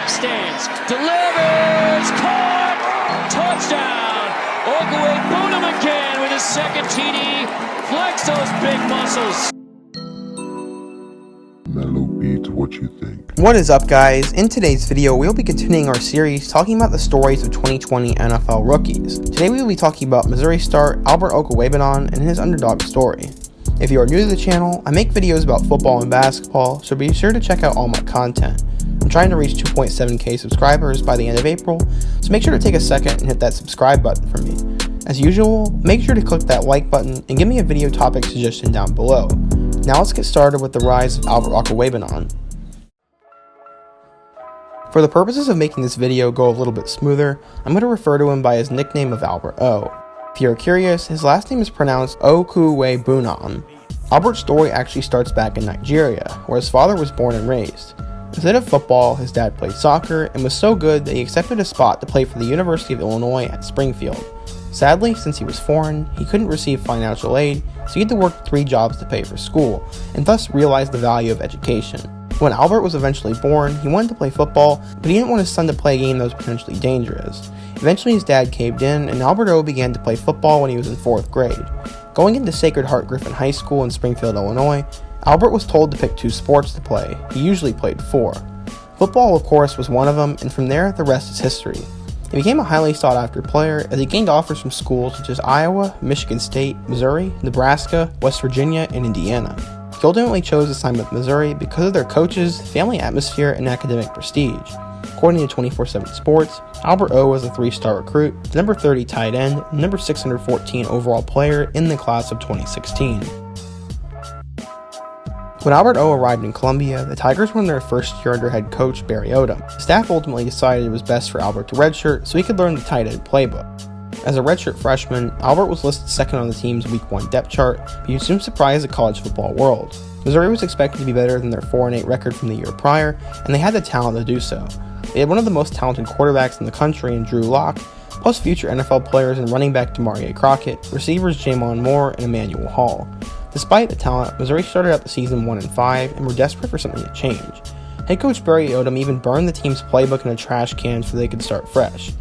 Stands, delivers, caught, touchdown. Okwuegbunam again with his second TD. Flex those big muscles. Mellow Beats, what you think? What is up, guys? In today's video, we'll be continuing our series talking about the stories of 2020 NFL rookies. Today we will be talking about Missouri star Albert Okwuegbunam and his underdog story. If you are new to the channel, I make videos about football and basketball, so be sure to check out all my content. I'm trying to reach 2.7k subscribers by the end of April, so make sure to take a second and hit that subscribe button for me. As usual, make sure to click that like button and give me a video topic suggestion down below. Now let's get started with the rise of Albert Okwuegbunam. For the purposes of making this video go a little bit smoother, I'm going to refer to him by his nickname of Albert O. If you're curious, his last name is pronounced Okwuegbunam. Albert's story actually starts back in Nigeria, where his father was born and raised. Instead of football, his dad played soccer and was so good that he accepted a spot to play for the University of Illinois at Springfield. Sadly, since he was foreign, he couldn't receive financial aid, so he had to work 3 jobs to pay for school, and thus realized the value of education. When Albert was eventually born, he wanted to play football, but he didn't want his son to play a game that was potentially dangerous. Eventually his dad caved in, and Albert O began to play football when he was in 4th grade. Going into Sacred Heart Griffin High School in Springfield, Illinois, Albert was told to pick 2 sports to play. He usually played 4. Football, of course, was one of them, and from there, the rest is history. He became a highly sought-after player as he gained offers from schools such as Iowa, Michigan State, Missouri, Nebraska, West Virginia, and Indiana. He ultimately chose to sign with Missouri because of their coaches, family atmosphere, and academic prestige. According to 24/7 Sports, Albert O was a 3-star recruit, the number 30 tight end, and number 614 overall player in the class of 2016. When Albert O arrived in Columbia, the Tigers were in their first year under head coach Barry Odom. The staff ultimately decided it was best for Albert to redshirt so he could learn the tight end playbook. As a redshirt freshman, Albert was listed second on the team's Week 1 depth chart, but he soon surprised the college football world. Missouri was expected to be better than their 4-8 record from the year prior, and they had the talent to do so. They had one of the most talented quarterbacks in the country in Drew Lock, plus future NFL players and running back Demaria Crockett, receivers Jamon Moore and Emmanuel Hall. Despite the talent, Missouri started out the season 1-5 and were desperate for something to change. Head coach Barry Odom even burned the team's playbook in a trash can so they could start fresh.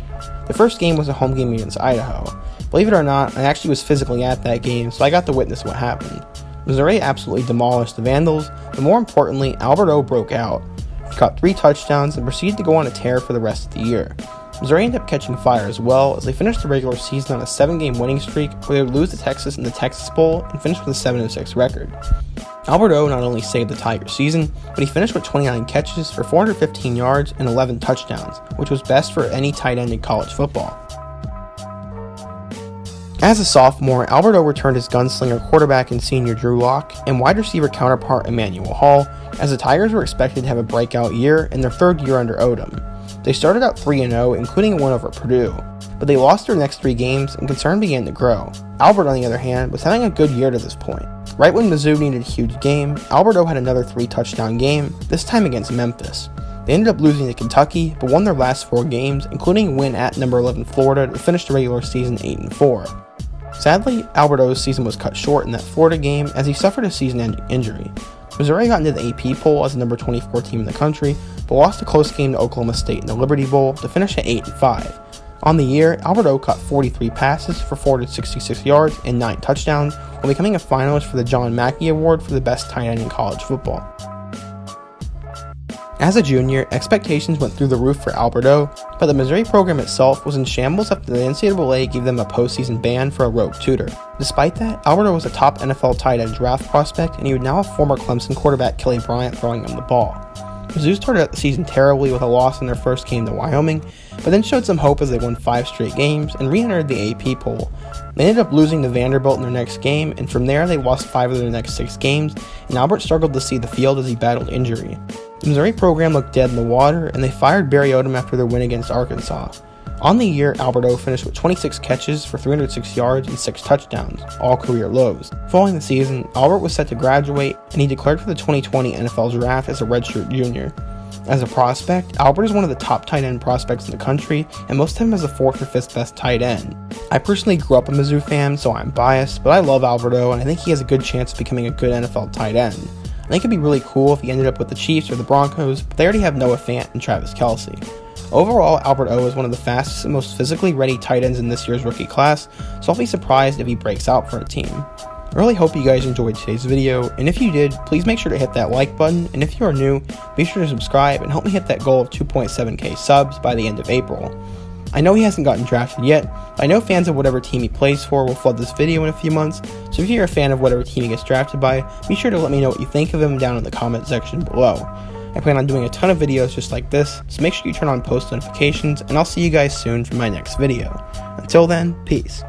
The first game was a home game against Idaho. Believe it or not, I actually was physically at that game, so I got to witness what happened. Missouri absolutely demolished the Vandals, but more importantly, Albert O broke out. He caught 3 touchdowns and proceeded to go on a tear for the rest of the year. Missouri ended up catching fire as well as they finished the regular season on a 7-game winning streak where they would lose to Texas in the Texas Bowl and finish with a 7-6 record. Albert O not only saved the Tigers season, but he finished with 29 catches for 415 yards and 11 touchdowns, which was best for any tight end in college football. As a sophomore, Albert O returned his gunslinger quarterback and senior Drew Lock and wide receiver counterpart Emmanuel Hall, as the Tigers were expected to have a breakout year in their 3rd year under Odom. They started out 3-0, including a win over Purdue, but they lost their next 3 games and concern began to grow. Albert, on the other hand, was having a good year to this point. Right when Mizzou needed a huge game, Albert O had another 3-touchdown game, this time against Memphis. They ended up losing to Kentucky, but won their last 4 games, including a win at number 11 Florida to finish the regular season 8-4. Sadly, Albert O's season was cut short in that Florida game as he suffered a season-ending injury. Missouri got into the AP poll as the number 24 team in the country, but lost a close game to Oklahoma State in the Liberty Bowl to finish at 8-5. On the year, Albert O caught 43 passes for 466 yards and 9 touchdowns, while becoming a finalist for the John Mackey Award for the best tight end in college football. As a junior, expectations went through the roof for Albert O, but the Missouri program itself was in shambles after the NCAA gave them a postseason ban for a rogue tutor. Despite that, Albert O was a top NFL tight end draft prospect, and he would now have former Clemson quarterback Kelly Bryant throwing him the ball. Mizzou started out the season terribly with a loss in their first game to Wyoming, but then showed some hope as they won 5 straight games and re-entered the AP poll. They ended up losing to Vanderbilt in their next game, and from there they lost 5 of their next 6 games, and Albert struggled to see the field as he battled injury. The Missouri program looked dead in the water, and they fired Barry Odom after their win against Arkansas. On the year, Albert O finished with 26 catches for 306 yards and 6 touchdowns, all career lows. Following the season, Albert was set to graduate, and he declared for the 2020 NFL Draft as a redshirt junior. As a prospect, Albert is one of the top tight end prospects in the country, and most have him as the 4th or 5th best tight end. I personally grew up a Mizzou fan, so I'm biased, but I love Albert O, and I think he has a good chance of becoming a good NFL tight end. I think it'd be really cool if he ended up with the Chiefs or the Broncos, but they already have Noah Fant and Travis Kelce. Overall, Albert O is one of the fastest and most physically ready tight ends in this year's rookie class, so I'll be surprised if he breaks out for a team. I really hope you guys enjoyed today's video, and if you did, please make sure to hit that like button, and if you are new, be sure to subscribe and help me hit that goal of 2.7k subs by the end of April. I know he hasn't gotten drafted yet, but I know fans of whatever team he plays for will flood this video in a few months, so if you're a fan of whatever team he gets drafted by, be sure to let me know what you think of him down in the comment section below. I plan on doing a ton of videos just like this, so make sure you turn on post notifications, and I'll see you guys soon for my next video. Until then, peace.